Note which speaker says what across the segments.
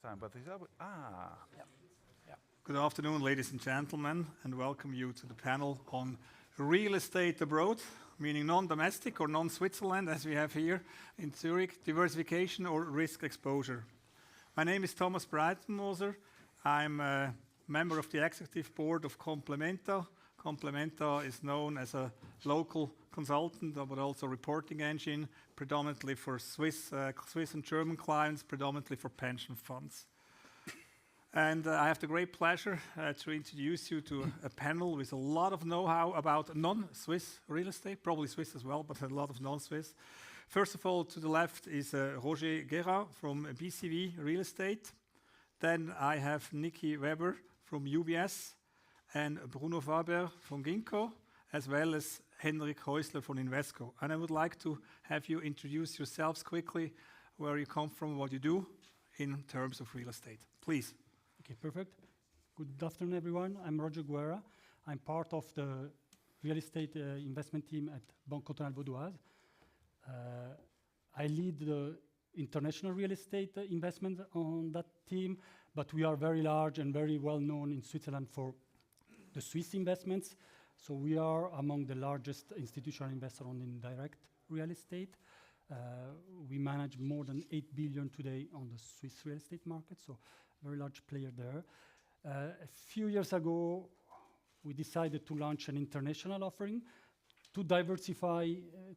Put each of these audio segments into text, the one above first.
Speaker 1: Time, but
Speaker 2: Yeah.
Speaker 3: Good afternoon, ladies and gentlemen, and welcome you to the panel on real estate abroad, meaning non-domestic or non-Switzerland, as we have here in Zurich, diversification or risk exposure. My name is Thomas Breitenmoser. I'm a member of the executive board of Complementa. Complementa is known as a local consultant, but also reporting engine, predominantly for Swiss and German clients, predominantly for pension funds. And I have the great pleasure to introduce you to a panel with a lot of know-how about non-Swiss real estate, probably Swiss as well, but a lot of non-Swiss. First of all, to the left is Roger Guerra from BCV Real Estate. Then I have Nicki Weber from UBS and Bruno Farber from Ginkgo, as well as Henrik Haeuszler from Invesco. And I would like to have you introduce yourselves quickly, where you come from, what you do in terms of real estate. Please.
Speaker 2: Okay, perfect. Good afternoon, everyone. I'm Roger Guerra. I'm part of the real estate investment team at Banque Cantonale Vaudoise. I lead the international real estate investment on that team, but we are very large and very well known in Switzerland for the Swiss investments. So we are among the largest institutional investors on indirect real estate. We manage more than 8 billion today on the Swiss real estate market, so very large player there. A few years ago, we decided to launch an international offering to diversify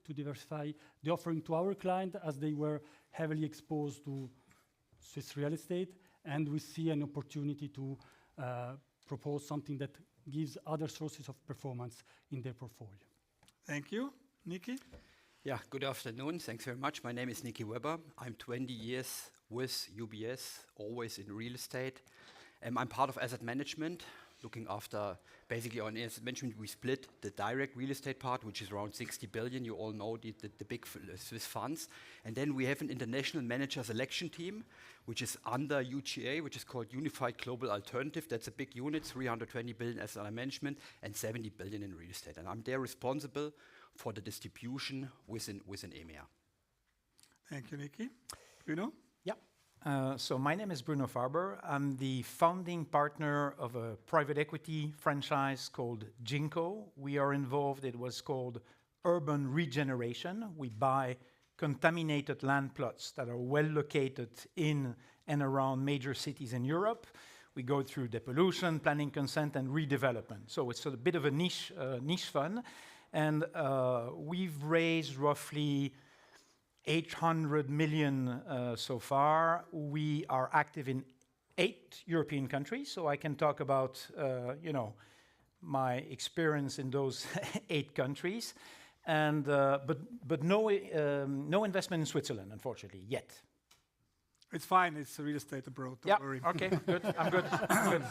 Speaker 2: the offering to our client, as they were heavily exposed to Swiss real estate, and we see an opportunity to propose something that gives other sources of performance in their portfolio.
Speaker 3: Thank you. Nicki?
Speaker 4: Yeah, good afternoon. Thanks very much. My name is Nicki Weber. I'm 20 years with UBS, always in real estate. I'm part of asset management, looking after, basically on asset management, we split the direct real estate part, which is around 60 billion. You all know the big Swiss funds. And then we have an international manager selection team, which is under UGA, which is called Unified Global Alternative. That's a big unit, 320 billion asset under management and 70 billion in real estate. And I'm there responsible for the distribution within EMEA.
Speaker 3: Thank you, Nicki. Bruno?
Speaker 5: So my name is Bruno Farber. I'm the founding partner of a private equity franchise called Ginkgo. We are involved, it was called urban regeneration. We buy contaminated land plots that are well located in and around major cities in Europe. We go through depollution, planning consent, and redevelopment. So it's a bit of a niche fund. And we've raised roughly 800 million so far. We are active in 8 European countries, so I can talk about my experience in those 8 countries. And but no investment in Switzerland, unfortunately, yet.
Speaker 3: It's fine. It's real estate abroad. Don't worry.
Speaker 5: Okay, good. I'm good. Good.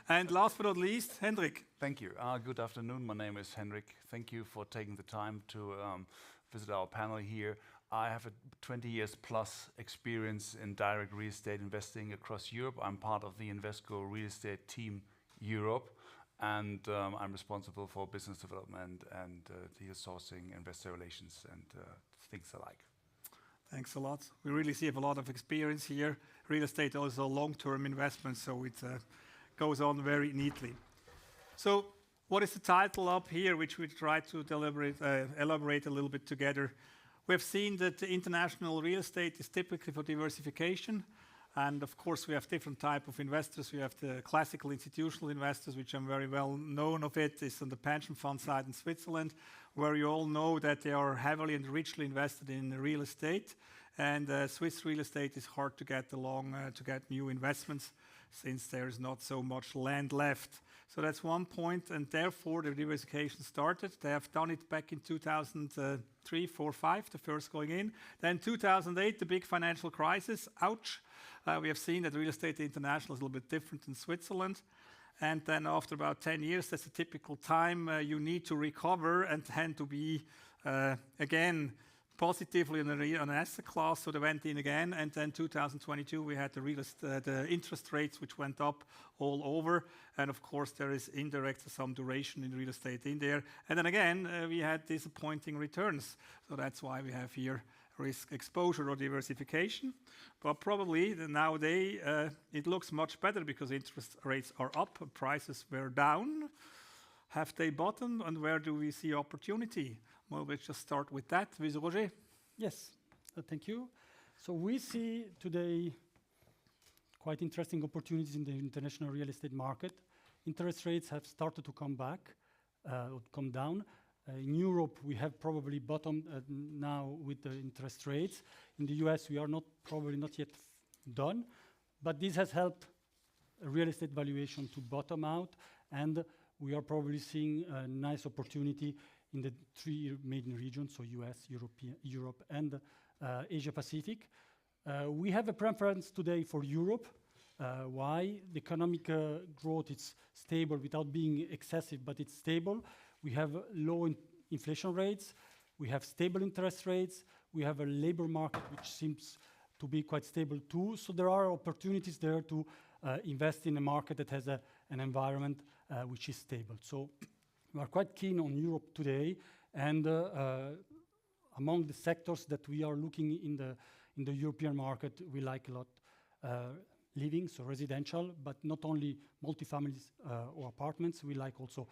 Speaker 3: And last but not least, Henrik.
Speaker 1: Thank you. Good afternoon. My name is Henrik. Thank you for taking the time to visit our panel here. I have a 20 years plus experience in direct real estate investing across Europe. I'm part of the Invesco Real Estate Team Europe, and I'm responsible for business development and deal sourcing, investor relations, and things alike.
Speaker 3: Thanks a lot. We really see a lot of experience here. Real estate also long-term investment, so it goes on very neatly. So what is the title up here, which we try to elaborate a little bit together? We have seen that the international real estate is typically for diversification. And of course, we have different type of investors. We have the classical institutional investors, which I'm very well known of it, is on the pension fund side in Switzerland, where you all know that they are heavily and richly invested in real estate. And Swiss real estate is hard to get along, to get new investments, since there is not so much land left. So that's one point, and therefore the diversification started. They have done it back in 2003, 4, 5, the first going in. Then 2008, the big financial crisis, ouch. We have seen that real estate international is a little bit different in Switzerland. And then after about 10 years, that's a typical time you need to recover and tend to be, again, positively on an asset class, so they went in again, and then 2022 we had the interest rates which went up all over, and of course there is indirect some duration in real estate in there, and then again we had disappointing returns, so that's why we have here risk exposure or diversification. But probably nowadays it looks much better because interest rates are up, prices were down. Have they bottomed, and where do we see opportunity? Well, let's just start with that with Roger.
Speaker 2: Yes, thank you. So we see today quite interesting opportunities in the international real estate market. Interest rates have started to come back, or come down. In Europe, we have probably bottomed now with the interest rates. In the US, we are probably not yet done, but this has helped real estate valuation to bottom out, and we are probably seeing a nice opportunity in the three main regions, so US, Europe, and Asia Pacific. We have a preference today for Europe. Why? The economic growth is stable without being excessive, but it's stable. We have low inflation rates. We have stable interest rates. We have a labor market which seems to be quite stable too. So there are opportunities there to invest in a market that has an environment which is stable. So we are quite keen on Europe today, and among the sectors that we are looking in the European market, we like a lot living, so residential, but not only multifamilies or apartments. We like also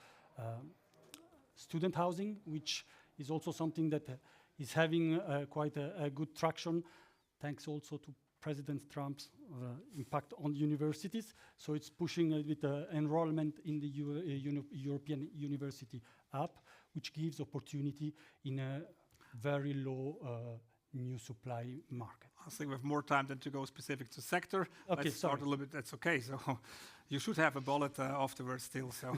Speaker 2: student housing, which is also something that is having quite a good traction, thanks also to President Trump's impact on universities. So it's pushing a bit enrollment in the European university up, which gives opportunity in a very low new supply market.
Speaker 3: I think we have more time than to go specific to sector.
Speaker 2: Okay,
Speaker 3: Let's start a little bit. That's okay. So you should have a bullet afterwards still, so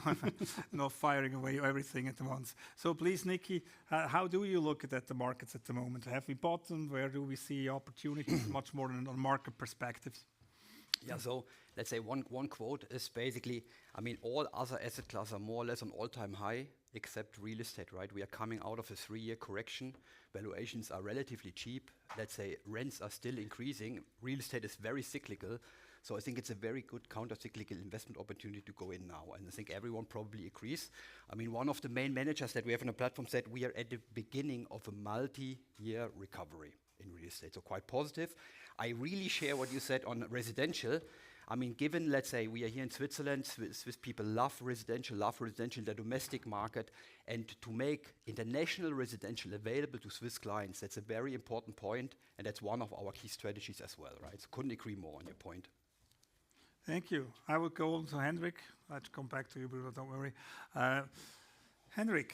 Speaker 3: not firing away everything at once. So please, Nicki, how do you look at the markets at the moment? Have we bottomed? Where do we see opportunities much more than on market perspectives?
Speaker 4: Yeah, so let's say one quote is basically, I mean, all other asset classes are more or less on all-time high, except real estate, right? We are coming out of a 3-year correction. Valuations are relatively cheap. Let's say rents are still increasing. Real estate is very cyclical. So I think it's a very good counter-cyclical investment opportunity to go in now. And I think everyone probably agrees. I mean, one of the main managers that we have on the platform said we are at the beginning of a multi-year recovery in real estate. So quite positive. I really share what you said on residential. I mean, given, let's say, we are here in Switzerland, Swiss people love residential in the domestic market, and to make international residential available to Swiss clients, that's a very important point, and that's one of our key strategies as well, right? So couldn't agree more on your point.
Speaker 3: Thank you. I will go on to Henrik. Let's come back to you, Bruno, don't worry. Henrik,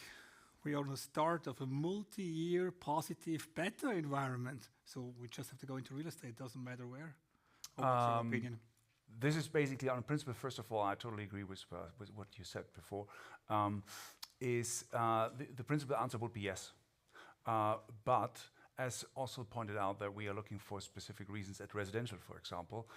Speaker 3: we are on the start of a multi-year positive beta environment, so we just have to go into real estate, doesn't matter where. What's your opinion?
Speaker 1: This is basically on principle. First of all, I totally agree with what you said before. The principal answer would be yes, but as also pointed out that we are looking for specific reasons at residential, for example,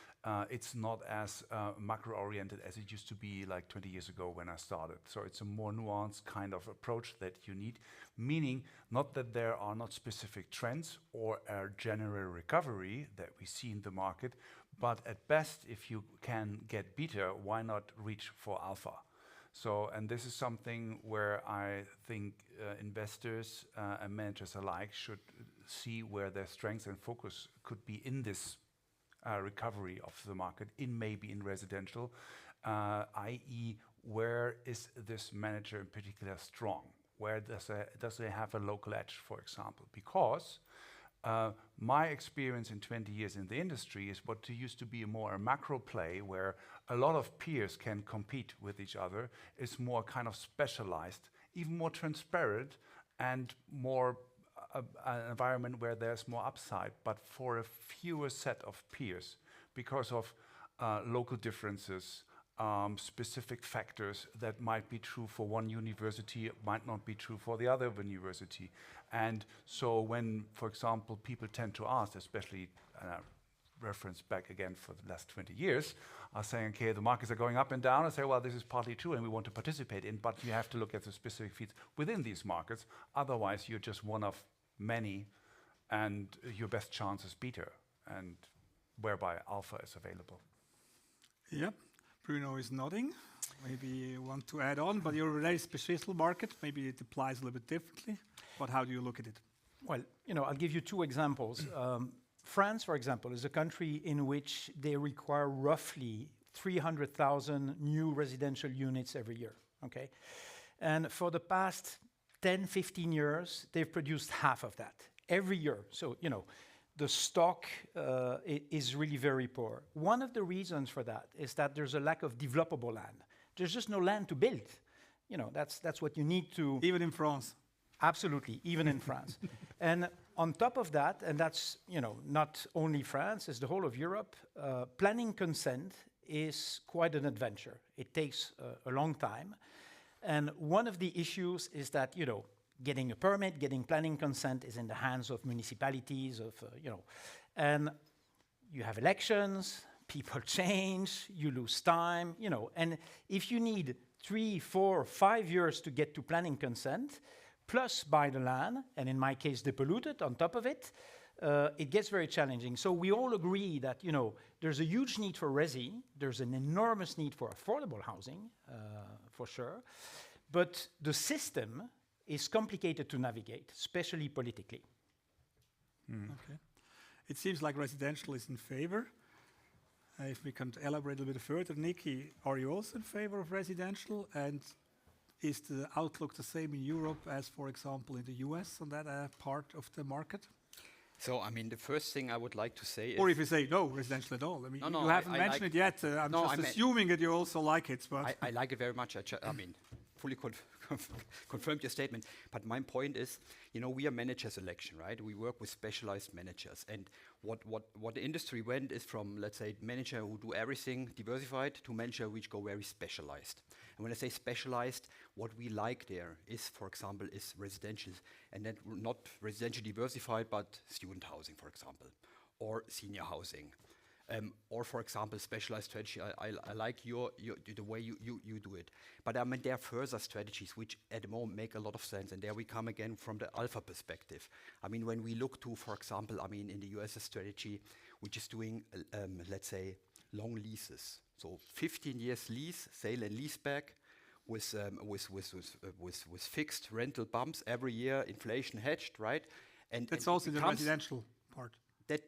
Speaker 1: it's not as macro-oriented as it used to be like 20 years ago when I started. So it's a more nuanced kind of approach that you need, meaning not that there are not specific trends or a general recovery that we see in the market, but at best, if you can get beta, why not reach for alpha? So, and this is something where I think investors and managers alike should see where their strengths and focus could be in this recovery of the market, maybe in residential, i.e., where is this manager in particular strong? Where does they have a local edge, for example? Because my experience in 20 years in the industry is what used to be a macro play where a lot of peers can compete with each other is more kind of specialized, even more transparent, and more an environment where there's more upside, but for a fewer set of peers because of local differences, specific factors that might be true for one university might not be true for the other university. And so when, for example, people tend to ask, especially reference back again for the last 20 years, are saying, okay, the markets are going up and down. I say, well, this is partly true and we want to participate in, but you have to look at the specific feeds within these markets. Otherwise, you're just one of many and your best chance is beta, and whereby alpha is available.
Speaker 3: Yep. Bruno is nodding. Maybe you want to add on, but you're a very special market. Maybe it applies a little bit differently. But how do you look at it?
Speaker 5: Well, I'll give you two examples. France, for example, is a country in which they require roughly 300,000 new residential units every year, okay? And for the past 10, 15 years, they've produced half of that every year. So, the stock is really very poor. One of the reasons for that is that there's a lack of developable land. There's just no land to build. That's what you need to...
Speaker 3: Even in France.
Speaker 5: Absolutely, even in France. And on top of that, and that's, not only France, it's the whole of Europe, planning consent is quite an adventure. It takes a long time. And one of the issues is that, getting a permit, getting planning consent is in the hands of municipalities, and you have elections, people change, you lose time, and if you need 3, 4, 5 years to get to planning consent, plus buy the land, and in my case, depollute it on top of it, it gets very challenging. So we all agree that, there's a huge need for resi, there's an enormous need for affordable housing, for sure, but the system is complicated to navigate, especially politically.
Speaker 3: Okay. It seems like residential is in favor. If we can elaborate a little bit further, Nicki, are you also in favor of residential? And is the outlook the same in Europe as, for example, in the US on that part of the market?
Speaker 4: So, the first thing I would like to say is...
Speaker 3: Or if you say no residential at all. You haven't mentioned it yet. I'm just assuming that you also like it. But
Speaker 4: I like it very much. Fully confirmed your statement. But my point is, we are manager selection, right? We work with specialized managers. And what the industry went is from, let's say, manager who do everything diversified to manager which go very specialized. And when I say specialized, what we like there is, for example, is residential. And then not residential diversified, but student housing, for example, or senior housing. Or, for example, specialized strategy. I like the way you do it. But there are further strategies which at the moment make a lot of sense. And there we come again from the alpha perspective. When we look to, for example, in the US a strategy which is doing, let's say, long leases. So 15 years lease, sale and lease back with fixed rental bumps every year, inflation hedged, right? And
Speaker 3: that's also the residential part.
Speaker 4: That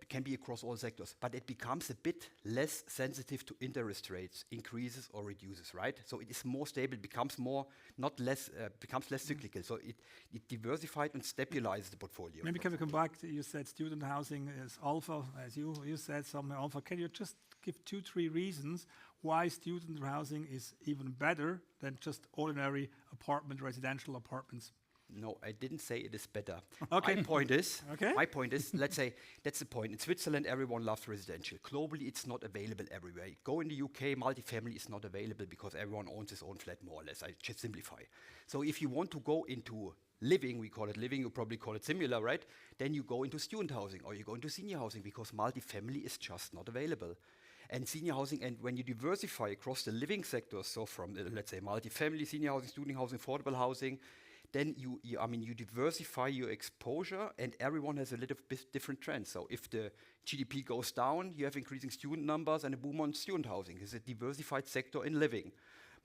Speaker 4: can be across all sectors, but it becomes a bit less sensitive to interest rates, increases or reduces, right? So it is more stable, becomes less cyclical. So it diversified and stabilizes the portfolio.
Speaker 3: Maybe can we come back to, you said student housing is alpha, as you said some alpha. Can you just give 2, 3 reasons why student housing is even better than just ordinary residential apartments?
Speaker 4: No, I didn't say it is better.
Speaker 3: Okay.
Speaker 4: My point is, let's say, that's the point. In Switzerland, everyone loves residential. Globally, it's not available everywhere. Go in the UK, multifamily is not available because everyone owns his own flat, more or less. I just simplify. So if you want to go into living, we call it living, you probably call it similar, right? Then you go into student housing or you go into senior housing because multifamily is just not available. And senior housing, and when you diversify across the living sectors, so from, let's say, multifamily, senior housing, student housing, affordable housing, then you diversify your exposure, and everyone has a little bit different trends. So if the GDP goes down, you have increasing student numbers and a boom on student housing. It's a diversified sector in living.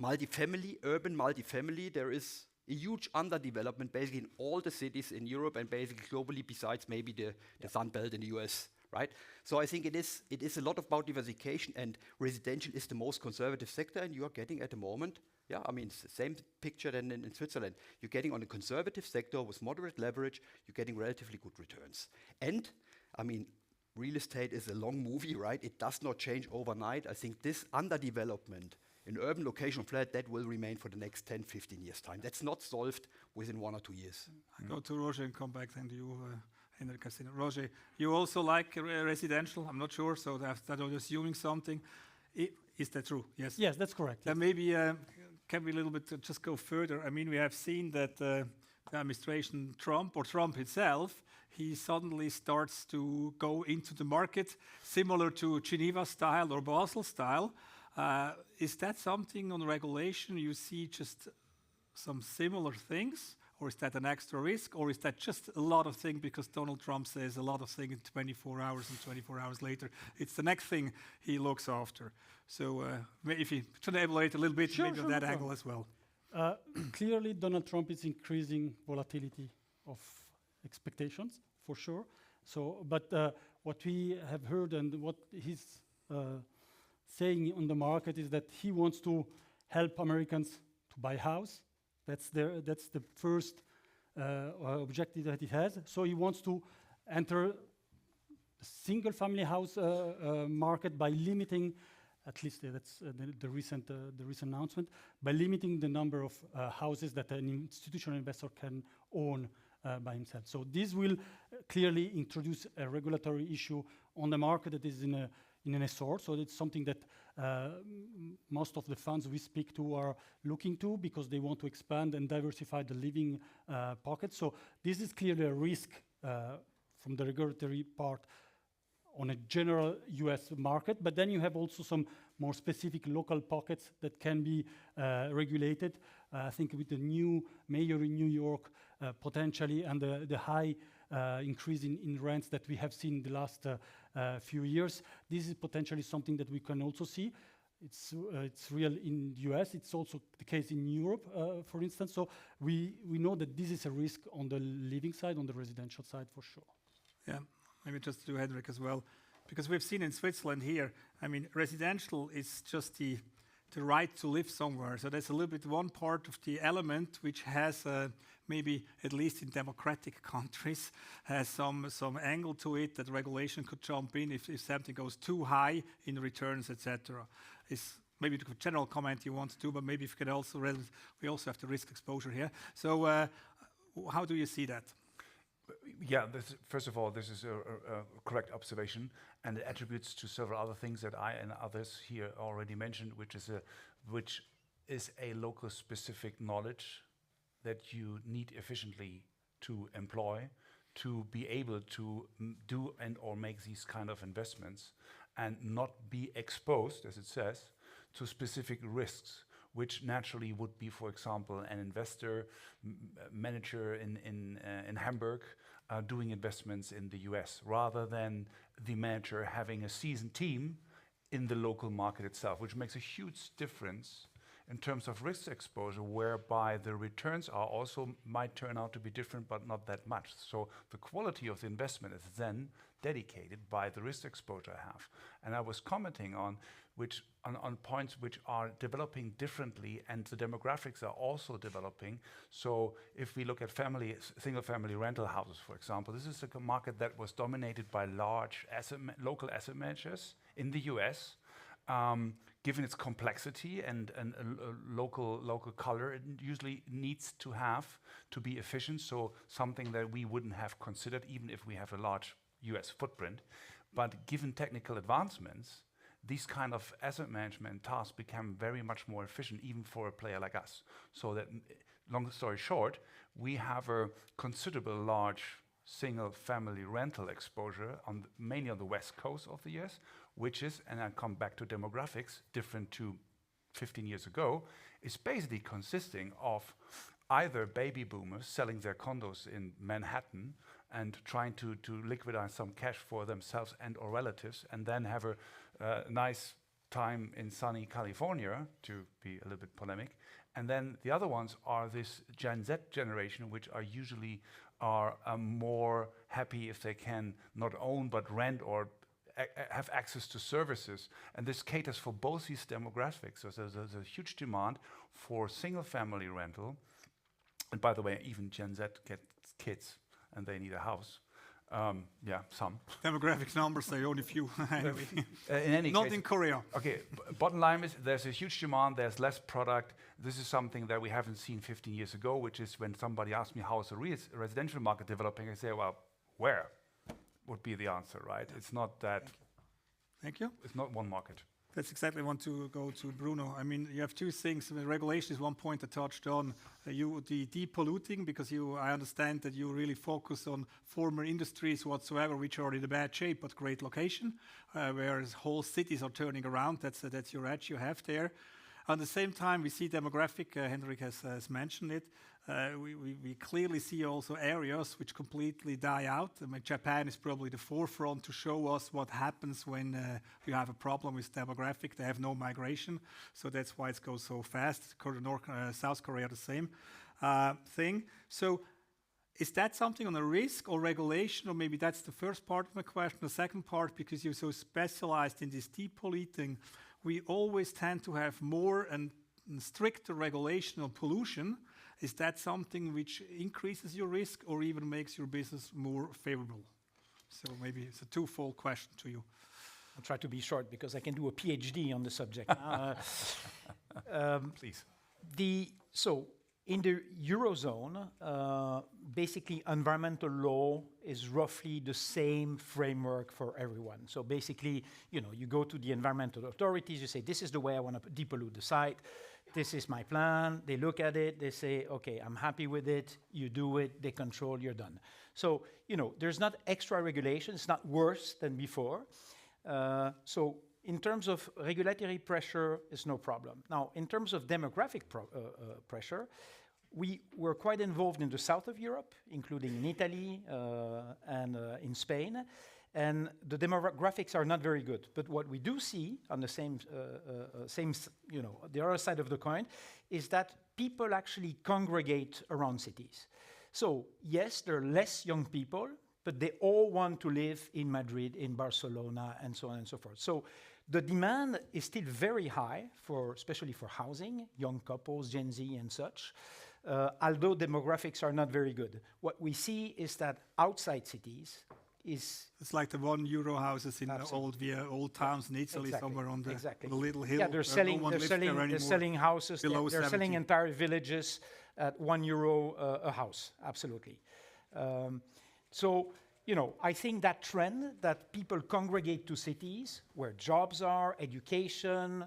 Speaker 4: Multifamily, urban multifamily, there is a huge underdevelopment basically in all the cities in Europe and basically globally, besides maybe the Sun Belt in the US, right? So I think it is a lot about diversification, and residential is the most conservative sector, and you are getting at the moment, it's the same picture than in Switzerland. You're getting on a conservative sector with moderate leverage, you're getting relatively good returns. And, real estate is a long movie, right? It does not change overnight. I think this underdevelopment in urban location flat, that will remain for the next 10, 15 years' time. That's not solved within 1 or 2 years.
Speaker 3: I go to Roger and come back then to you, Henrik. Roger, you also like residential? I'm not sure, so that I'm assuming something. Is that true? Yes.
Speaker 2: Yes, that's correct.
Speaker 3: Then maybe can we a little bit just go further? We have seen that the administration Trump himself, he suddenly starts to go into the market similar to Geneva style or Basel style. Is that something on regulation you see just some similar things? Or is that an extra risk? Or is that just a lot of things because Donald Trump says a lot of things in 24 hours and 24 hours later, it's the next thing he looks after. So if you should elaborate a little bit maybe on that angle as well.
Speaker 2: Clearly, Donald Trump is increasing volatility of expectations, for sure. So, but what we have heard and what he's saying on the market is that he wants to help Americans to buy a house. That's the first objective that he has. So he wants to enter the single-family house market by limiting, at least that's the recent announcement, by limiting the number of houses that an institutional investor can own by himself. So this will clearly introduce a regulatory issue on the market that is in an assort. So it's something that most of the funds we speak to are looking to because they want to expand and diversify the living pocket. So this is clearly a risk from the regulatory part on a general US market, but then you have also some more specific local pockets that can be regulated. I think with the new mayor in New York, potentially, and the high increase in rents that we have seen in the last few years, this is potentially something that we can also see. It's real in the US. It's also the case in Europe, for instance. So we know that this is a risk on the living side, on the residential side, for sure.
Speaker 3: Yeah, maybe just to Henrik as well, because we've seen in Switzerland here, I mean, residential is just the right to live somewhere. So there's a little bit one part of the element which has maybe, at least in democratic countries, has some angle to it that regulation could jump in if something goes too high in returns, etc. Is maybe the general comment you want to do, but maybe if you can also, we also have the risk exposure here. So how do you see that?
Speaker 1: Yeah, first of all, this is a correct observation, and it attributes to several other things that I and others here already mentioned, which is a local specific knowledge that you need efficiently to employ to be able to do and or make these kind of investments and not be exposed, as it says, to specific risks, which naturally would be, for example, an investor manager in Hamburg doing investments in the US, rather than the manager having a seasoned team in the local market itself, which makes a huge difference in terms of risk exposure, whereby the returns are also might turn out to be different, but not that much. So the quality of the investment is then dedicated by the risk exposure I have. And I was commenting on points which are developing differently, and the demographics are also developing. So if we look at single-family rental houses, for example, this is a market that was dominated by large local asset managers in the US. Given its complexity and local color, it usually needs to be efficient. So something that we wouldn't have considered, even if we have a large US footprint. But given technical advancements, these kind of asset management tasks become very much more efficient, even for a player like us. So that, long story short, we have a considerable large single-family rental exposure mainly on the west coast of the US, which is, and I come back to demographics, different to 15 years ago, is basically consisting of either baby boomers selling their condos in Manhattan and trying to liquidate some cash for themselves and or relatives, and then have a nice time in sunny California, to be a little bit polemic. And then the other ones are this Gen Z generation, which are usually more happy if they can not own but rent or have access to services. And this caters for both these demographics. So there's a huge demand for single-family rental. And by the way, even Gen Z gets kids and they need a house. Yeah, some.
Speaker 3: Demographic numbers, they only few.
Speaker 1: In any
Speaker 3: Not
Speaker 1: case,
Speaker 3: in Korea.
Speaker 1: Okay, bottom line is there's a huge demand, there's less product. This is something that we haven't seen 15 years ago, which is when somebody asks me how is the residential market developing, I say, well, where would be the answer, right? Yeah. It's not that.
Speaker 3: Thank you.
Speaker 1: It's not one market.
Speaker 3: That's exactly want to go to Bruno. I mean, you have two things. Regulation is one point I touched on. The depolluting, because I understand that you really focus on former industries whatsoever, which are in a bad shape, but great location, whereas whole cities are turning around. That's your edge you have there. At the same time, we see demographic, Henrik has mentioned it. We clearly see also areas which completely die out. I mean, Japan is probably the forefront to show us what happens when you have a problem with demographic. They have no migration, so that's why it goes so fast. South Korea, the same thing. So Is that something on a risk or regulation, or maybe that's the first part of my question? The second part, because you're so specialized in this depolluting, we always tend to have more and stricter regulation on pollution. Is that something which increases your risk or even makes your business more favorable? So maybe it's a twofold question to you.
Speaker 5: I'll try to be short because I can do a PhD on the subject.
Speaker 1: Please.
Speaker 5: So in the Eurozone, basically environmental law is roughly the same framework for everyone. So basically, you go to the environmental authorities, you say, this is the way I want to depollute the site. This is my plan. They look at it. They say, okay, I'm happy with it. You do it. They control. You're done. So, there's not extra regulation. It's not worse than before. So in terms of regulatory pressure, it's no problem. Now, in terms of demographic pressure, we were quite involved in the south of Europe, including in Italy and in Spain. And the demographics are not very good. But what we do see on the the other side of the coin, is that people actually congregate around cities. So yes, there are less young people, but they all want to live in Madrid, in Barcelona, and so on and so forth. So the demand is still very high, especially for housing, young couples, Gen Z and such, although demographics are not very good. What we see is that outside cities,
Speaker 3: it's like the €1 houses in the old towns in Italy, somewhere on the little hill.
Speaker 5: Yeah, they're selling houses. They're selling entire villages at €1 a house. Absolutely. So, I think that trend that people congregate to cities where jobs are, education,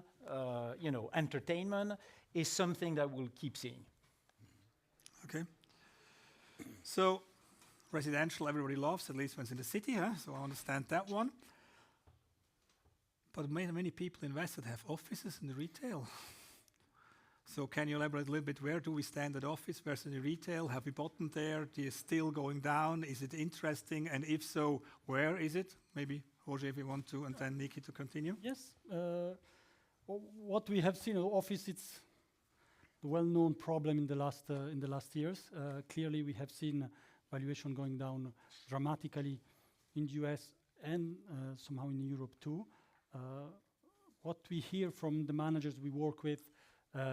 Speaker 5: entertainment is something that we'll keep seeing.
Speaker 3: Okay. So, residential, everybody loves, at least when it's in the city, huh? So I understand that one. But many people invest that have offices in the retail. So can you elaborate a little bit, where do we stand at office versus the retail? Have we bottomed there? Is it still going down? Is it interesting? And if so, where is it? Maybe Roger, if you want to, and then Nicki to continue.
Speaker 2: Yes. What we have seen in office, it's the well-known problem in the last years. Clearly, we have seen valuation going down dramatically in the US and somehow in Europe too. What we hear from the managers we work with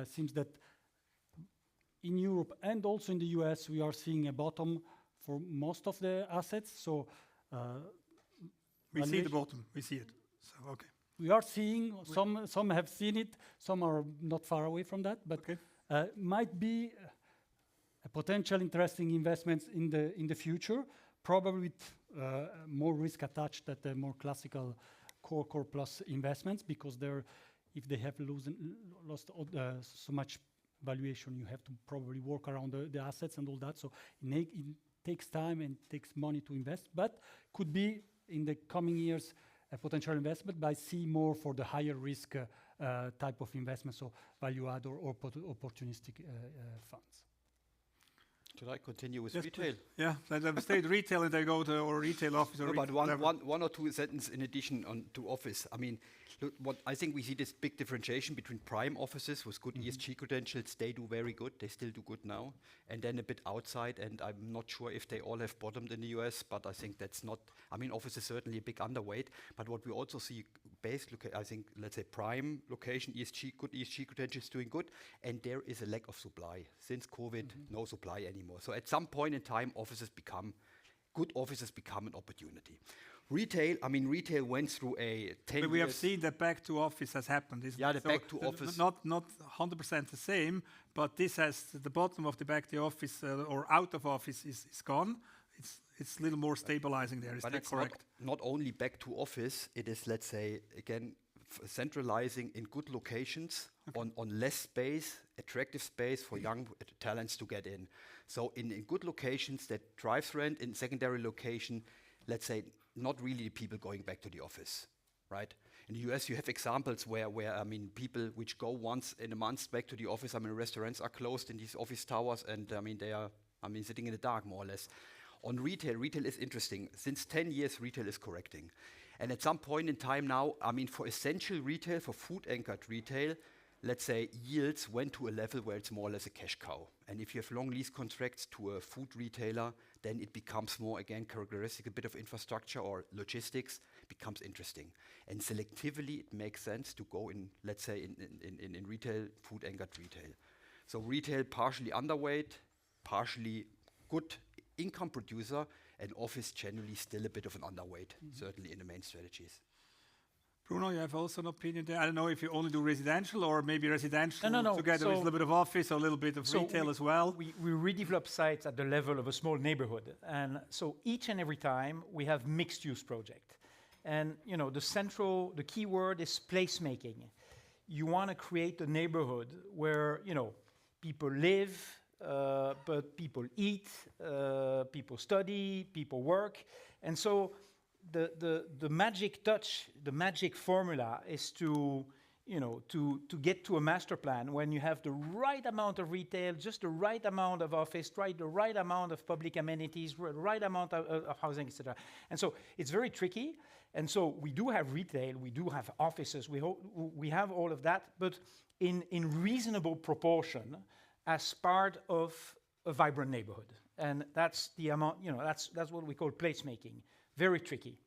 Speaker 2: seems that in Europe and also in the US we are seeing a bottom for most of the assets. So
Speaker 3: we see the bottom. We see it. So okay.
Speaker 2: We are seeing some have seen it. Some are not far away from that, but might be a potential interesting investments in the future, probably with more risk attached than the more classical core plus investments, because if they have lost so much valuation, you have to probably work around the assets and all that. So it takes time and takes money to invest, but could be in the coming years a potential investment, but I see more for the higher risk type of investment, so value add or opportunistic funds.
Speaker 4: Should I continue with
Speaker 3: yes,
Speaker 4: retail?
Speaker 3: Please. Yeah, let them stay at retail and they go to or retail office. Or
Speaker 4: but one or two sentences in addition to office. I mean, look, I think we see this big differentiation between prime offices with good ESG credentials. They do very good. They still do good now. And then a bit outside. And I'm not sure if they all have bottomed in the US, but I think that's not. I mean, office is certainly a big underweight. But what we also see, I think, let's say prime location, good ESG credentials doing good. And there is a lack of supply. Since COVID, no supply anymore. So at some point in time, good offices become an opportunity. Retail went through a 10
Speaker 3: But we have seen that back to office has happened.
Speaker 4: Back to office.
Speaker 3: Not 100% the same, but this has the bottom of the back to office or out of office is gone. It's a little more stabilizing there. Is that correct?
Speaker 4: Not only back to office, it is, let's say, again, centralizing in good locations on less space, attractive space for young talents to get in. So in good locations that drives rent, in secondary location, let's say, not really the people going back to the office, right? In the US, you have examples where people which go once in a month back to the office, restaurants are closed in these office towers, and they are, sitting in the dark more or less. On retail is interesting. Since 10 years, retail is correcting. And at some point in time now, for essential retail, for food-anchored retail, let's say yields went to a level where it's more or less a cash cow. And if you have long lease contracts to a food retailer, then it becomes more, again, characteristic, a bit of infrastructure or logistics becomes interesting. And selectively, it makes sense to go in, let's say, in retail, food-anchored retail. So retail partially underweight, partially good income producer, and office generally still a bit of an underweight, certainly in the main strategies.
Speaker 3: Bruno, you have also an opinion there. I don't know if you only do residential or maybe residential
Speaker 5: No.
Speaker 3: together with a little bit of office or a little bit of retail as well.
Speaker 5: We redevelop sites at the level of a small neighborhood. And so each and every time we have mixed use project. And the key word is placemaking. You want to create a neighborhood where, people live, but people eat, people study, people work. And so the magic touch, the magic formula is to get to a master plan when you have the right amount of retail, just the right amount of office, the right amount of public amenities, right amount of housing, etc. And so it's very tricky. And so we do have retail, we do have offices, we have all of that, but in reasonable proportion as part of a vibrant neighborhood. And that's the amount, that's what we call placemaking. Very tricky.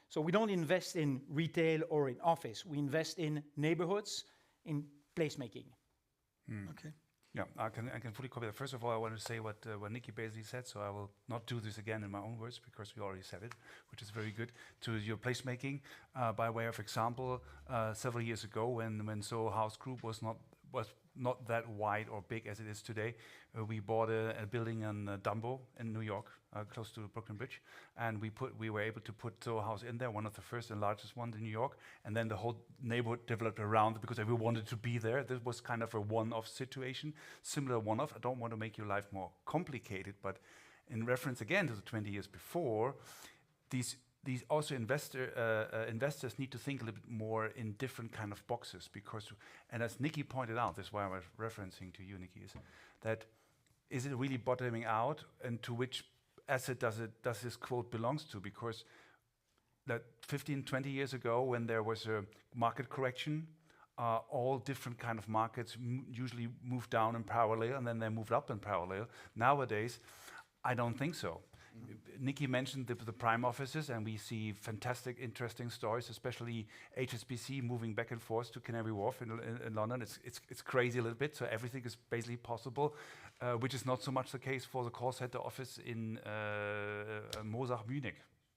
Speaker 5: So we don't invest in retail or in office. We invest in neighborhoods, in placemaking.
Speaker 3: Okay.
Speaker 1: Yeah, I can fully copy that. First of all, I want to say what Nicki basically said, so I will not do this again in my own words because we already said it, which is very good. To your placemaking, by way of example, several years ago when Soho House Group was not that wide or big as it is today, we bought a building in Dumbo in New York, close to Brooklyn Bridge, and we were able to put Soho House in there, one of the first and largest ones in New York, and then the whole neighborhood developed around it because everyone wanted to be there. This was kind of a one-off situation, similar one-off. I don't want to make your life more complicated, but in reference again to the 20 years before, these also investors need to think a little bit more in different kind of boxes because, and as Nicki pointed out, this is why I was referencing to you, Nicki, is it really bottoming out, and to which asset does this quote belongs to? Because that 15, 20 years ago, when there was a market correction, all different kind of markets usually moved down in parallel, and then they moved up in parallel. Nowadays, I don't think so. Nicki mentioned the prime offices, and we see fantastic, interesting stories, especially HSBC moving back and forth to Canary Wharf in London. It's crazy a little bit, so everything is basically possible, which is not so much the case for the call center office in Mosach, Munich.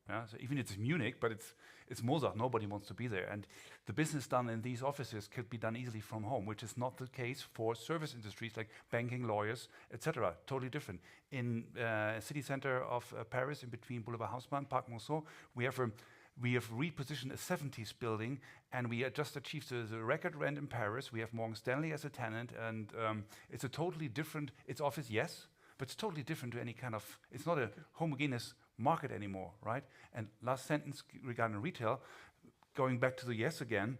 Speaker 1: Yeah? So even it's Munich, but it's Mosach. Nobody wants to be there. And the business done in these offices could be done easily from home, which is not the case for service industries like banking, lawyers, etc. Totally different. In city center of Paris, in between Boulevard Haussmann, Parc Monceau, we have repositioned a 70s building, and we just achieved the record rent in Paris. We have Morgan Stanley as a tenant, and it's a totally different, it's office, yes, but it's totally different to any kind of, it's not a homogeneous market anymore, right? And last sentence regarding retail, going back to the yes again,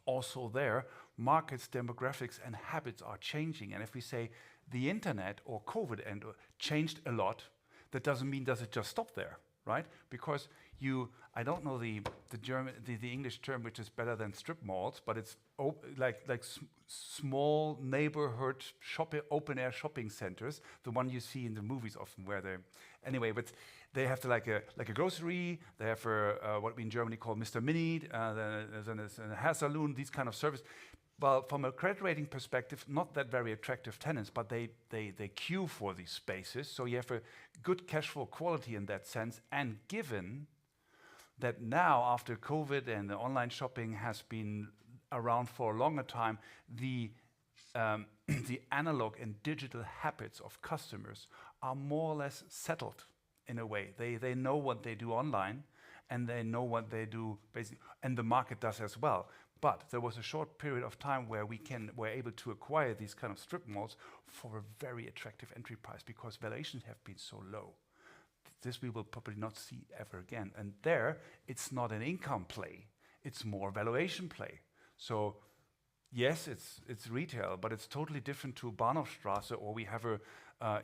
Speaker 1: also there, markets, demographics, and habits are changing. And if we say the internet or COVID changed a lot, that doesn't mean does it just stop there, right? Because I don't know the English term which is better than strip malls, but it's small neighborhood open air shopping centers, the one you see in the movies often, where but they have like a grocery, they have what we in Germany call Mr. Mini, there's a hair salon, these kind of service. Well, from a credit rating perspective, not that very attractive tenants, but they queue for these spaces, so you have a good cash flow quality in that sense. And given that now, after COVID and the online shopping has been around for a longer time, the analog and digital habits of customers are more or less settled in a way. They know what they do online, and they know what they do basically, and the market does as well. But there was a short period of time where we're able to acquire these kind of strip malls for a very attractive entry price because valuations have been so low. This we will probably not see ever again. And there, it's not an income play; it's more valuation play. So, yes, it's retail, but it's totally different to Bahnhofstrasse, or we have a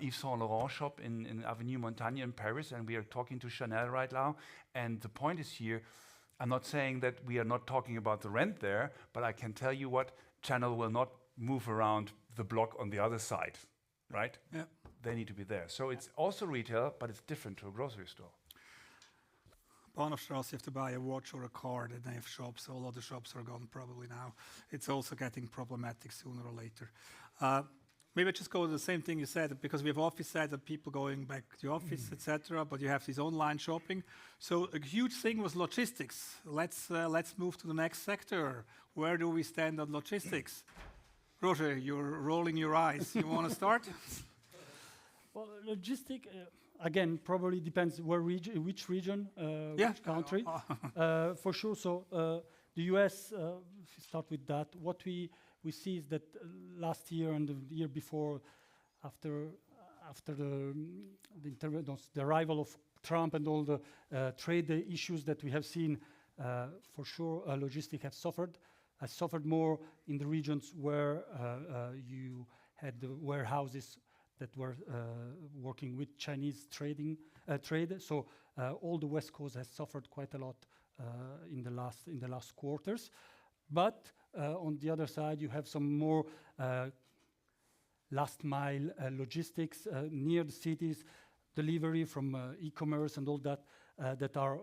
Speaker 1: Yves Saint Laurent shop in Avenue Montaigne in Paris, and we are talking to Chanel right now. And the point is here, I'm not saying that we are not talking about the rent there, but I can tell you what, Chanel will not move around the block on the other side, right?
Speaker 3: Yeah.
Speaker 1: they need to be there. So it's also retail, but it's different to a grocery store.
Speaker 3: Bahnhofstrasse, you have to buy a watch or a car, and they have shops. All other shops are gone probably now. It's also getting problematic sooner or later. Maybe I just go to the same thing you said, because we have office side of people going back to the office, etc. But you have this online shopping. So a huge thing was logistics. Let's move to the next sector. Where do we stand on logistics? Roger, you're rolling your eyes. You want to start?
Speaker 2: Well, logistic, again, probably depends which region, which country. For sure. So the US, if we start with that, what we see is that last year and the year before, after the arrival of Trump and all the trade issues that we have seen, for sure, logistics have suffered more in the regions where you had the warehouses that were working with Chinese trade. So all the West Coast has suffered quite a lot in the last quarters. But on the other side, you have some more last mile logistics near the cities, delivery from e-commerce and all that that are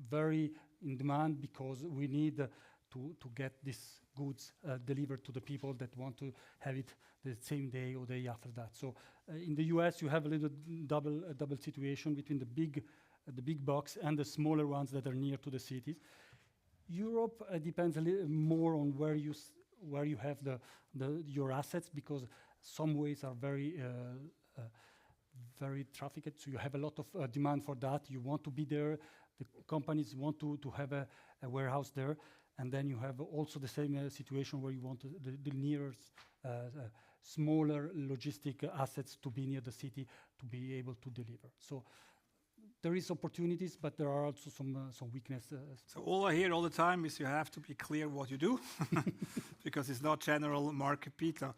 Speaker 2: very in demand, because we need to get these goods delivered to the people that want to have it the same day or day after that. So in the US, you have a little double situation between the big box and the smaller ones that are near to the cities. Europe depends a little more on where you have your assets, because some ways are very trafficked. So you have a lot of demand for that. You want to be there. The companies want to have a warehouse there. And then you have also the same situation where you want the nearest smaller logistic assets to be near the city to be able to deliver. So there is opportunities, but there are also some weaknesses.
Speaker 3: So all I hear all the time is you have to be clear what you do, because it's not general market beta.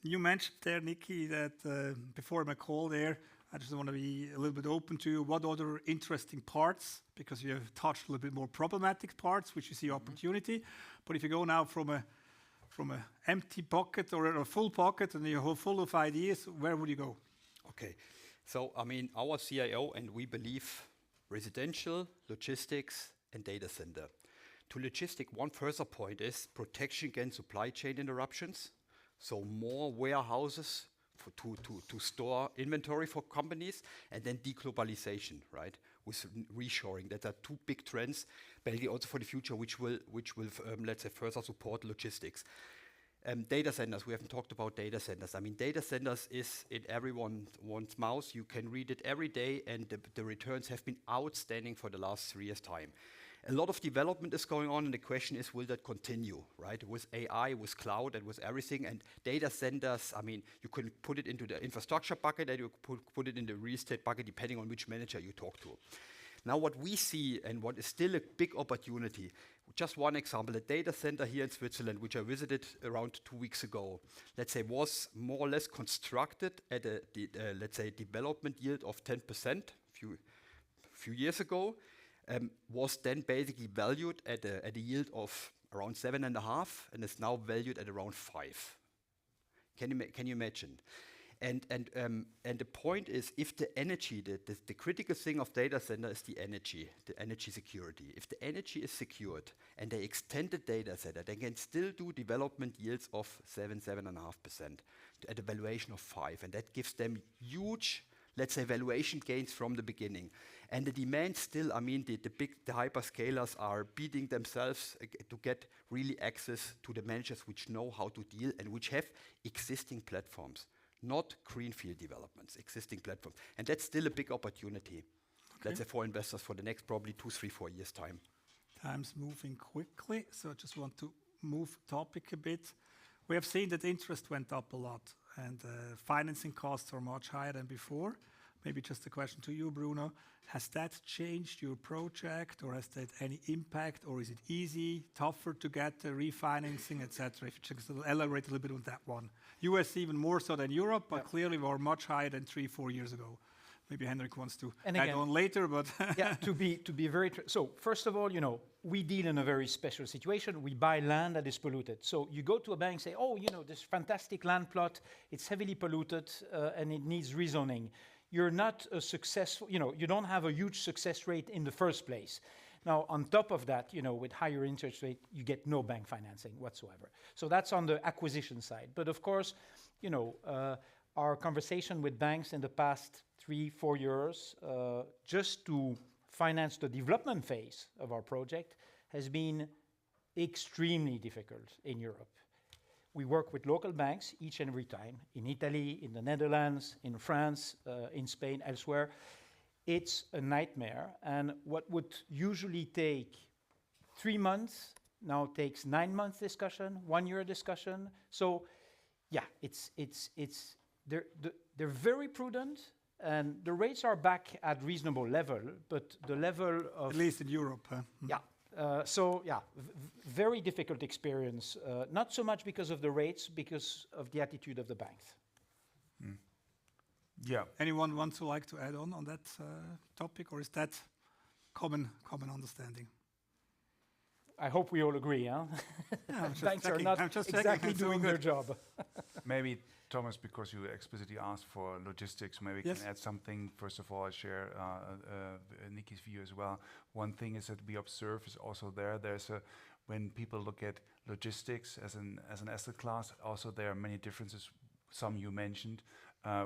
Speaker 3: You mentioned there, Nicki, that before my call there, I just want to be a little bit open to you. What other interesting parts, because you have touched a little bit more problematic parts, which you see opportunity. But if you go now from a empty pocket or a full pocket and you're full of ideas, where would you go?
Speaker 4: Okay. So, I mean, our CIO and we believe residential, logistics, and data center. To logistic, one further point is protection against supply chain interruptions. So more warehouses to store inventory for companies, and then deglobalization, right? With reshoring. That are two big trends, basically also for the future, which will let's say, further support logistics. Data centers, we haven't talked about data centers. I mean, data centers is in everyone's mouth. You can read it every day, and the returns have been outstanding for the last 3 years' time. A lot of development is going on, and the question is, will that continue, right? With AI, with cloud, and with everything. And data centers, I mean, you can put it into the infrastructure bucket, and you put it in the real estate bucket, depending on which manager you talk to. Now, what we see, and what is still a big opportunity, just one example, a data center here in Switzerland, which I visited around 2 weeks ago, let's say was more or less constructed at a let's say, development yield of 10% few years ago. Was then basically valued at a yield of around 7.5, and is now valued at around 5. Can you imagine? And the point is, if the energy, the critical thing of data center is the energy security. If the energy is secured and they extend the data center, they can still do development yields of 7.5% at a valuation of 5, and that gives them huge, let's say, valuation gains from the beginning. And the demand still, I mean, the hyperscalers are beating themselves to get really access to the managers which know how to deal and which have existing platforms, not greenfield developments, existing platforms. And that's still a big opportunity, let's say, for investors for the next probably 2, 3, 4 years' time.
Speaker 3: Time's moving quickly, so I just want to move topic a bit. We have seen that interest went up a lot, and financing costs are much higher than before. Maybe just a question to you, Bruno. Has that changed your project, or has that any impact, or is it easy, tougher to get the refinancing, etc.? If you just elaborate a little bit on that one. US even more so than Europe, but clearly we're much higher than 3, 4 years ago. Maybe Henrik wants to
Speaker 5: And
Speaker 3: add
Speaker 5: again-
Speaker 3: on later, but
Speaker 5: Yeah, to be very so first of all, we deal in a very special situation. We buy land that is polluted. So you go to a bank and say, oh, this fantastic land plot, it's heavily polluted and it needs rezoning. You're not a successful, you don't have a huge success rate in the first place. Now, on top of that, with higher interest rate, you get no bank financing whatsoever. So that's on the acquisition side. But of course, our conversation with banks in the past 3-4 years, just to finance the development phase of our project, has been extremely difficult in Europe. We work with local banks each and every time, in Italy, in the Netherlands, in France, in Spain, elsewhere. It's a nightmare, and what would usually take 3 months now takes 9 months discussion, 1 year discussion. So, yeah, they're very prudent, and the rates are back at reasonable level, but the level of
Speaker 3: at least in Europe.
Speaker 5: yeah. Very difficult experience. Not so much because of the rates, because of the attitude of the banks.
Speaker 1: Yeah.
Speaker 3: Anyone want to like to add on that topic, or is that common understanding?
Speaker 5: I hope we all agree, huh?
Speaker 3: Yeah, I'm just
Speaker 5: Banks are
Speaker 3: checking.
Speaker 5: not
Speaker 3: I'm just checking.
Speaker 5: exactly
Speaker 3: It's all
Speaker 5: doing their
Speaker 3: good.
Speaker 5: job.
Speaker 1: Maybe, Thomas, because you explicitly asked for logistics, maybe
Speaker 3: Yes.
Speaker 1: can add something. First of all, I share Nicki's view as well. One thing is that we observe is also there's when people look at logistics as an asset class, also there are many differences, some you mentioned.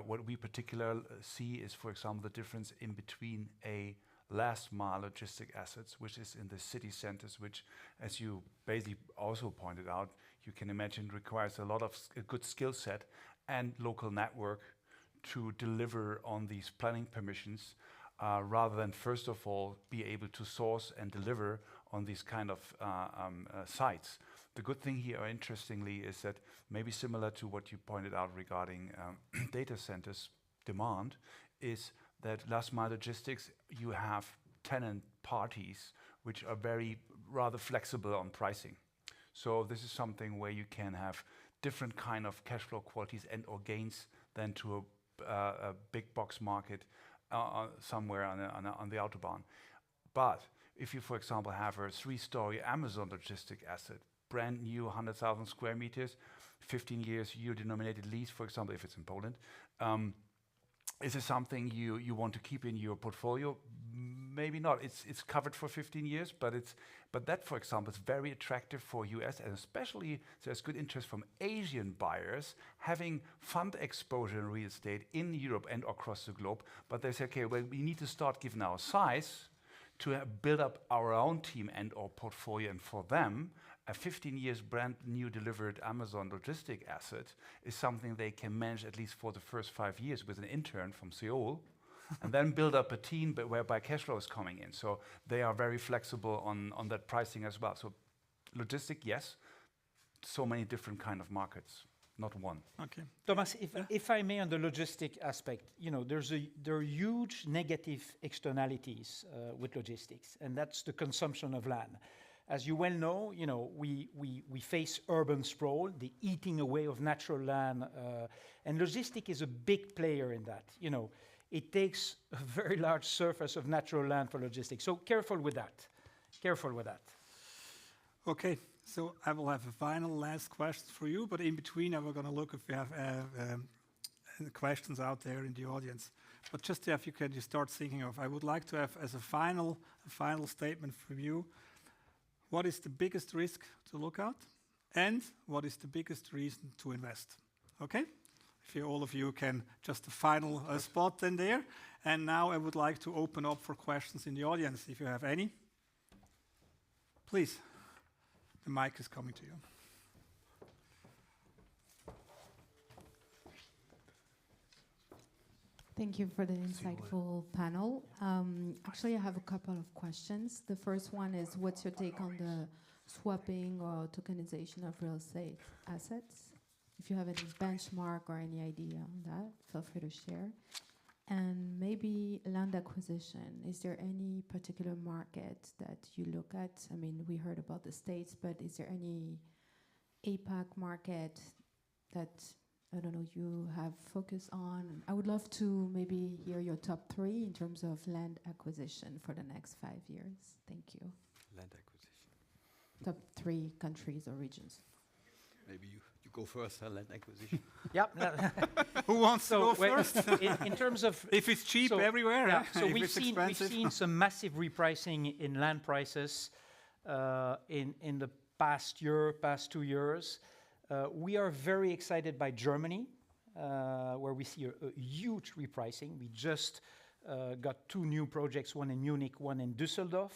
Speaker 1: What we particularly see is, for example, the difference in between a last mile logistic assets, which is in the city centers, which, as you basically also pointed out, you can imagine requires a lot of a good skill set and local network to deliver on these planning permissions, rather than first of all be able to source and deliver on these kind of sites. The good thing here, interestingly, is that maybe similar to what you pointed out regarding data centers demand, is that last mile logistics, you have tenant parties which are very rather flexible on pricing. So this is something where you can have different kind of cash flow qualities and or gains than to a big box market somewhere on the Autobahn. But if you, for example, have a 3-story Amazon logistic asset, brand new, 100,000 square meters, 15 years euro-denominated lease, for example, if it's in Poland, is it something you want to keep in your portfolio? Maybe not. It's covered for 15 years, but that, for example, is very attractive for US, and especially there's good interest from Asian buyers having fund exposure in real estate in Europe and across the globe. But they say, okay, well, we need to start given our size to build up our own team and our portfolio, and for them, a 15 years brand new delivered Amazon logistic asset is something they can manage at least for the first 5 years with an intern from Seoul, and then build up a team whereby cash flow is coming in. So they are very flexible on that pricing as well. So logistic, yes, so many different kind of markets, not one.
Speaker 3: Okay.
Speaker 5: Thomas, if I may, on the logistic aspect, there are huge negative externalities with logistics, and that's the consumption of land. As you well know, we face urban sprawl, the eating away of natural land, and logistic is a big player in that. It takes a very large surface of natural land for logistics. So careful with that. Careful with that.
Speaker 3: Okay, so I will have a final last question for you, but in between, we're going to look if we have questions out there in the audience. But just if you can just start thinking of, I would like to have as a final statement from you, what is the biggest risk to look at, and what is the biggest reason to invest? Okay? If all of you can just a final spot in there. And now I would like to open up for questions in the audience, if you have any. Please, the mic is coming to you.
Speaker 6: Thank you for the insightful panel. Actually, I have a couple of questions. The first one is, what's your take on the swapping or tokenization of real estate assets? If you have any benchmark or any idea on that, feel free to share. And maybe land acquisition. Is there any particular market that you look at? I mean, we heard about the States, but is there any APAC market that I don't know, you have focused on? I would love to maybe hear your top 3 in terms of land acquisition for the next 5 years. Thank you.
Speaker 4: Land acquisition.
Speaker 6: Top 3 countries or regions.
Speaker 4: Maybe you go first, land acquisition.
Speaker 5: Yeah.
Speaker 3: Who wants to go
Speaker 5: wait,
Speaker 3: first?
Speaker 5: in terms of
Speaker 3: If it's cheap
Speaker 5: so,
Speaker 3: everywhere,
Speaker 5: yeah,
Speaker 3: eh?
Speaker 5: so
Speaker 3: If
Speaker 5: we've
Speaker 3: it's
Speaker 5: seen
Speaker 3: expensive.
Speaker 5: some massive repricing in land prices in the past 2 years. We are very excited by Germany, where we see a huge repricing. We just got 2 new projects, one in Munich, one in Düsseldorf.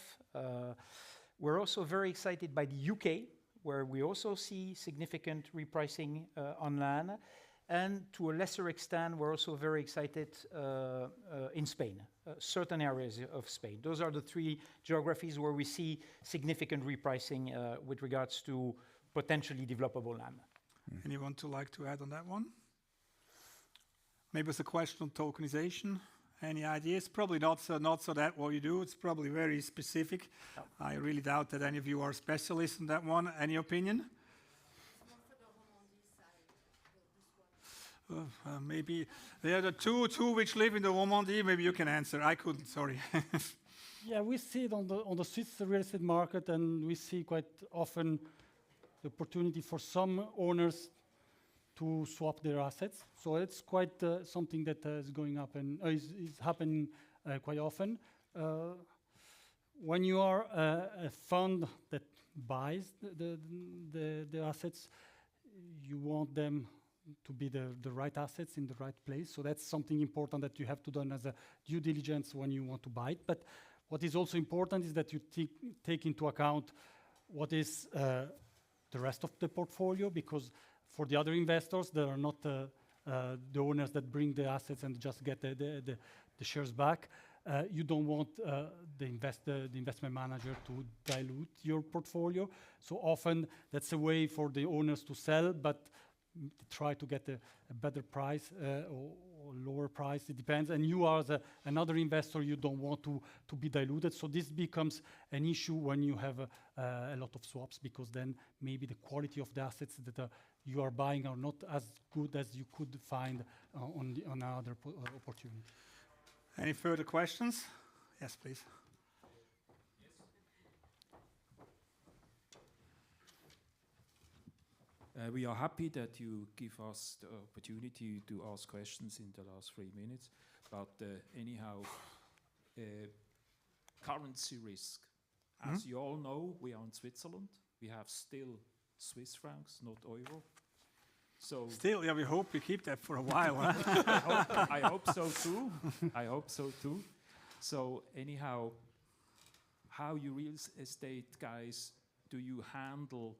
Speaker 5: We're also very excited by the UK, where we also see significant repricing on land. And to a lesser extent, we're also very excited in Spain, certain areas of Spain. Those are the 3 geographies where we see significant repricing with regards to potentially developable land.
Speaker 3: Anyone like to add on that one? Maybe it's a question on tokenization. Any ideas? Probably not so that what you do. It's probably very specific.
Speaker 5: No.
Speaker 3: I really doubt that any of you are specialists in that one. Any opinion? Maybe there are the two which live in the Romandie. Maybe you can answer. I couldn't. Sorry.
Speaker 2: Yeah, we see it on the Swiss real estate market, and we see quite often the opportunity for some owners to swap their assets. So it's quite something that is going up and is happening quite often. When you are a fund that buys the assets, you want them to be the right assets in the right place. So that's something important that you have to do as a due diligence when you want to buy it. But what is also important is that you take into account what is the rest of the portfolio, because for the other investors, they are not the owners that bring the assets and just get the shares back. You don't want the investment manager to dilute your portfolio. So often that's a way for the owners to sell, but try to get a better price or lower price. It depends. And you are another investor, you don't want to be diluted. So this becomes an issue when you have a lot of swaps, because then maybe the quality of the assets that you are buying are not as good as you could find on other opportunity.
Speaker 3: Any further questions? Yes, please.
Speaker 7: We are happy that you give us the opportunity to ask questions in the last 3 minutes. But anyhow, currency risk. As you all know, we are in Switzerland. We have still Swiss francs, not euro. So
Speaker 3: Still, yeah, we hope we keep that for a while. Huh?
Speaker 7: I hope so too. I hope so too. So anyhow, how you real estate guys do you handle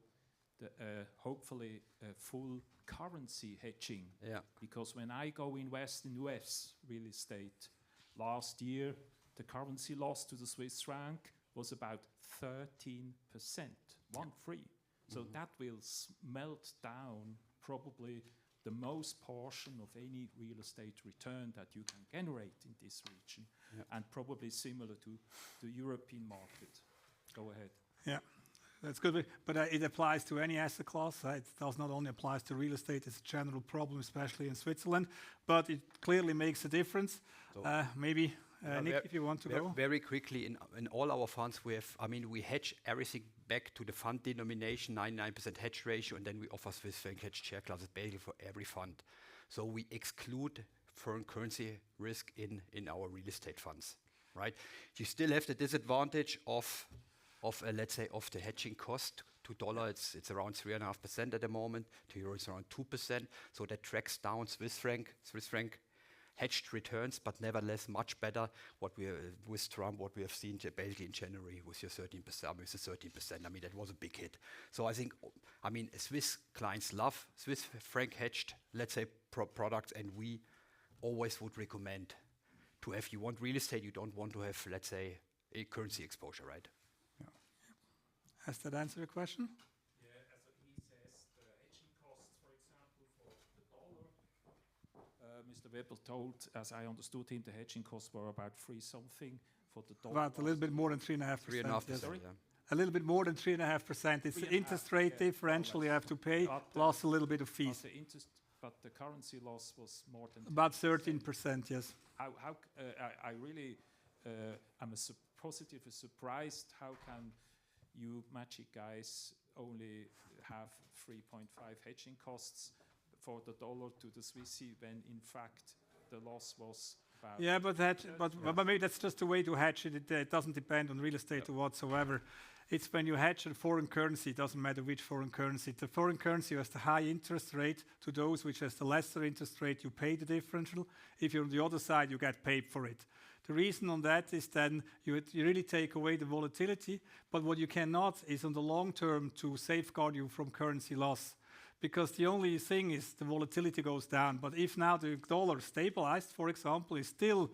Speaker 7: the hopefully full currency hedging?
Speaker 4: Yeah.
Speaker 7: Because when I go invest in US real estate, last year the currency loss to the Swiss franc was about 13%, 13. So that will melt down probably the most portion of any real estate return that you can generate in this region, and probably similar to the European market. Go ahead.
Speaker 3: Yeah, that's good. But it applies to any asset class. It does not only apply to real estate. It's a general problem, especially in Switzerland. But it clearly makes a difference.
Speaker 4: So
Speaker 3: maybe Nick, if you want to go.
Speaker 4: Very quickly, in all our funds, we hedge everything back to the fund denomination, 99% hedge ratio, and then we offer Swiss franc hedge share classes basically for every fund. So we exclude foreign currency risk in our real estate funds, right? You still have the disadvantage of let's say, of the hedging cost. To dollar, it's around 3.5% at the moment. To euro, it's around 2%. So that tracks down Swiss franc hedged returns, but nevertheless much better with Trump, what we have seen basically in January with your 13%, with the 13%. I mean, that was a big hit. So I think, Swiss clients love Swiss franc hedged, let's say, products, and we always would recommend to have, you want real estate, you don't want to have, let's say, a currency exposure, right?
Speaker 3: Has that answered your question?
Speaker 7: Mr. Weber told, as I understood him, the hedging costs were about 3 something for the dollar.
Speaker 3: About a little bit more than 3.5%.
Speaker 4: 3.5%.
Speaker 7: Sorry?
Speaker 4: Yeah.
Speaker 3: A little bit more than 3.5%. It's the interest rate differential you have to pay, plus a little bit of fees.
Speaker 7: The interest but the currency loss was more than
Speaker 3: About
Speaker 7: 13%.
Speaker 3: 13%, yes.
Speaker 7: I really am positively surprised. How can you magic guys only have 3.5 hedging costs for the dollar to the Swissy when in fact the loss was about...
Speaker 3: Yeah, but maybe that's just a way to hedge it. It doesn't depend on real estate or whatsoever. It's when you hedge a foreign currency, it doesn't matter which foreign currency. The foreign currency has the high interest rate to those which has the lesser interest rate, you pay the differential. If you're on the other side, you get paid for it. The reason on that is then you really take away the volatility, but what you cannot is on the long term to safeguard you from currency loss. Because the only thing is the volatility goes down. But if now the dollar stabilized, for example, he's still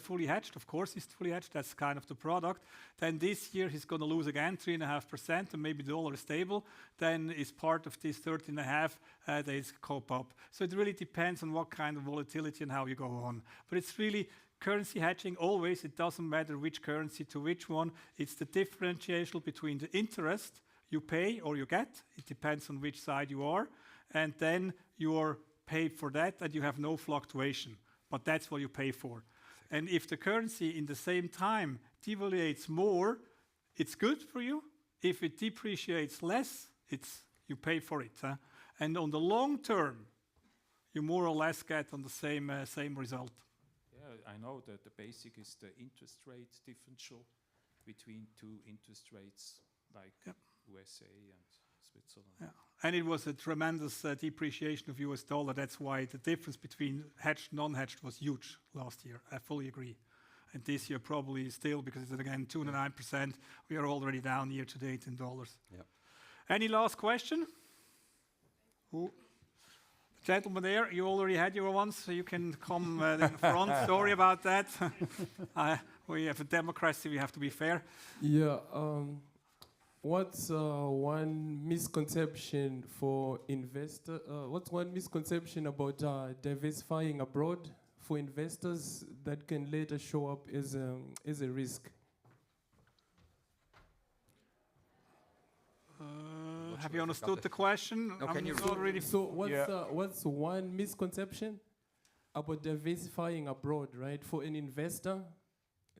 Speaker 3: fully hedged. Of course, he's fully hedged. That's kind of the product. Then this year he's going to lose again 3.5%, and maybe the dollar is stable. Then is part of this 13.5 days cope up. So it really depends on what kind of volatility and how you go on. But it's really currency hedging always. It doesn't matter which currency to which one. It's the differentiation between the interest you pay or you get, it depends on which side you are, and then you are paid for that and you have no fluctuation, but that's what you pay for. And if the currency in the same time devaluates more, it's good for you. If it depreciates less, you pay for it. And on the long term, you more or less get on the same result.
Speaker 7: Yeah, I know that the basic is the interest rate differential between two interest rates like USA and Switzerland.
Speaker 3: Yeah. And it was a tremendous depreciation of US dollar. That's why the difference between hedged and non-hedged was huge last year. I fully agree. And this year probably still, because it's again 2.9%. We are already down year to date in dollars.
Speaker 4: Yeah.
Speaker 3: Any last question? Who? The gentleman there, you already had your ones, so you can come in front. Sorry about that. We have a democracy, we have to be fair.
Speaker 8: Yeah. What's one misconception for investor? What's one misconception about diversifying abroad for investors that can later show up as a risk?
Speaker 3: Have you understood the question?
Speaker 4: No, can you
Speaker 3: already?
Speaker 8: So what's one misconception about diversifying abroad, right? For an investor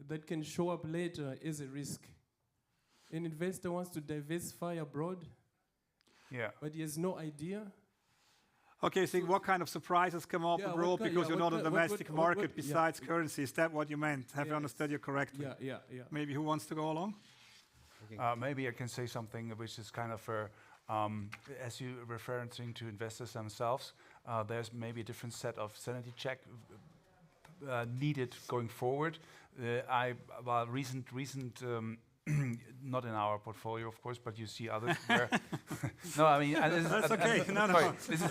Speaker 8: that can show up later as a risk. An investor wants to diversify abroad, but he has no idea.
Speaker 3: Okay, so what kind of surprises come up abroad because you're not a domestic market besides currency? Is that what you meant? Have you understood you correctly?
Speaker 8: Yeah.
Speaker 3: Maybe who wants to go along?
Speaker 1: Maybe I can say something which is kind of as you referencing to investors themselves, there's maybe a different set of sanity check needed going forward. Recent not in our portfolio, of course, but you see others where... No, I mean...
Speaker 3: That's okay. No.
Speaker 1: This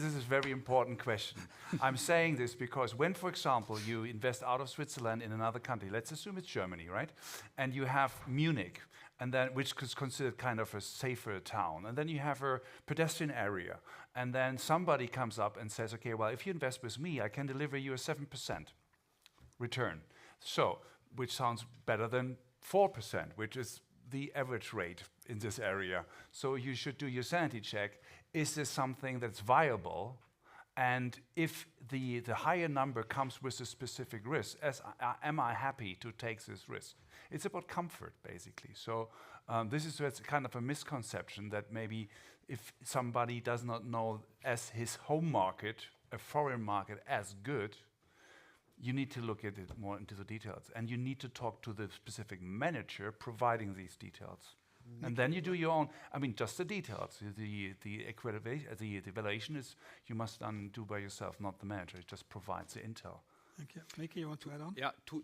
Speaker 1: is a very important question. I'm saying this because when, for example, you invest out of Switzerland in another country, let's assume it's Germany, right? And you have Munich, and then which is considered kind of a safer town. And then you have a pedestrian area. And then somebody comes up and says, okay, well, if you invest with me, I can deliver you a 7% return. So, which sounds better than 4%, which is the average rate in this area. So you should do your sanity check. Is this something that's viable? And if the higher number comes with a specific risk, am I happy to take this risk? It's about comfort, basically. So this is kind of a misconception that maybe if somebody does not know as his home market, a foreign market, as good, you need to look at it more into the details, and you need to talk to the specific manager providing these details. And then you do your own, I mean, just the details. The evaluation is you must do by yourself, not the manager. It just provides the intel.
Speaker 3: Thank you. Nicki, you want to add on?
Speaker 4: Yeah, two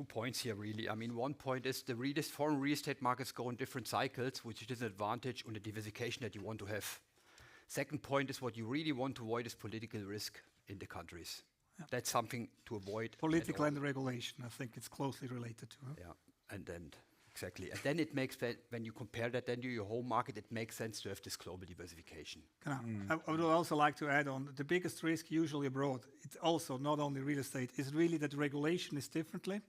Speaker 4: points here, really. I mean, one point is the foreign real estate markets go in different cycles, which is an advantage on the diversification that you want to have. Second point is what you really want to avoid is political risk in the countries. Yeah. That's something to avoid.
Speaker 3: Political and regulation, I think it's closely related to. Huh?
Speaker 4: Yeah, and then exactly. And then it makes, when you compare that then to your home market, it makes sense to have this global diversification.
Speaker 3: I would also like to add on, the biggest risk usually abroad, it's also not only real estate, is really that regulation is differently.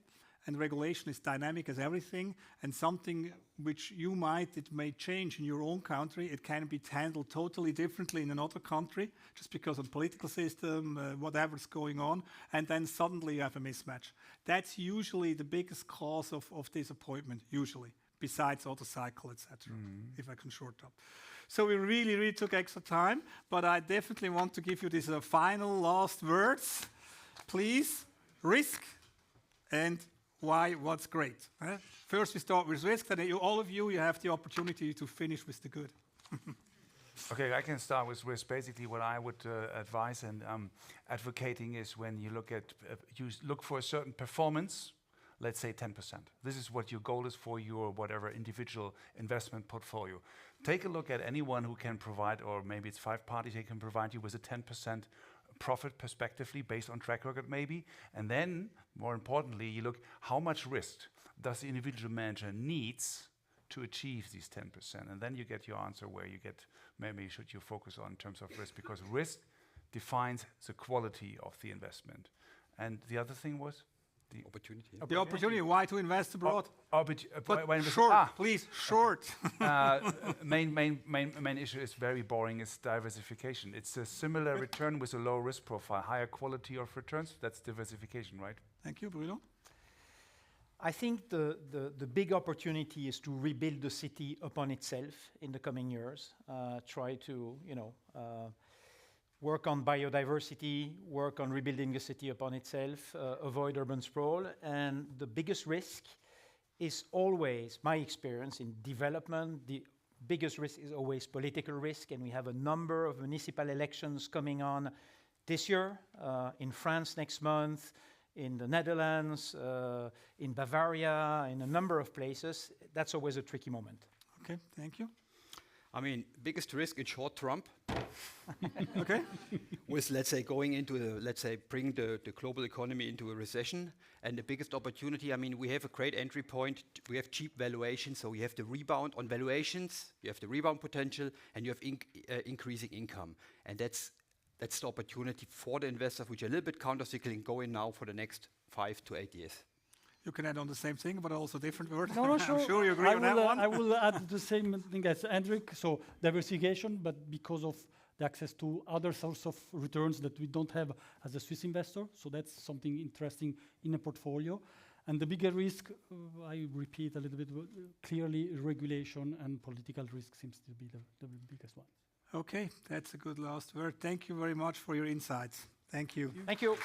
Speaker 3: and regulation is dynamic as everything, and something which it may change in your own country, it can be handled totally differently in another country, just because of the political system, whatever's going on, and then suddenly you have a mismatch. That's usually the biggest cause of disappointment, usually, besides auto cycle, etc., if I can short up. So we really took extra time, but I definitely want to give you these final last words. Please, risk and why, what's great. First we start with risk, then all of you have the opportunity to finish with the good.
Speaker 1: Okay, I can start with risk. Basically, what I would advise and advocating is when you look at, you look for a certain performance, let's say 10%. This is what your goal is for your whatever individual investment portfolio. Take a look at anyone who can provide, or maybe it's 5 parties, they can provide you with a 10% profit prospectively based on track record maybe. And then, more importantly, you look how much risk does the individual manager needs to achieve these 10%. And then you get your answer where you get, maybe should you focus on in terms of risk, because risk defines the quality of the investment. And the other thing was? The
Speaker 4: opportunity.
Speaker 3: The opportunity, why to invest abroad?
Speaker 1: Short,
Speaker 3: please, short.
Speaker 1: Main issue is very boring, is diversification. It's a similar return with a low risk profile, higher quality of returns. That's diversification, right?
Speaker 3: Thank you, Bruno.
Speaker 5: I think the big opportunity is to rebuild the city upon itself in the coming years. Try to, work on biodiversity, work on rebuilding the city upon itself, avoid urban sprawl. And the biggest risk is always, my experience in development, the biggest risk is always political risk. And we have a number of municipal elections coming on this year, in France next month, in the Netherlands, in Bavaria, in a number of places. That's always a tricky moment.
Speaker 3: Okay, thank you.
Speaker 4: I mean, biggest risk in short, Trump.
Speaker 3: Okay.
Speaker 4: With, let's say, going into bring the global economy into a recession. And the biggest opportunity, I mean, we have a great entry point. We have cheap valuations, so you have the rebound on valuations, you have the rebound potential, and you have increasing income. And that's the opportunity for the investors, which are a little bit counter-cycling going now for the next 5 to 8 years.
Speaker 3: You can add on the same thing, but also different word.
Speaker 2: No, sure.
Speaker 3: I'm sure you agree on that one.
Speaker 2: I will add the same thing as Henrik, so diversification, but because of the access to other sources of returns that we don't have as a Swiss investor, so that's something interesting in a portfolio. And the bigger risk, I repeat a little bit, clearly regulation and political risk seems to be the biggest one.
Speaker 3: Okay, that's a good last word. Thank you very much for your insights. Thank you.
Speaker 5: Thank you.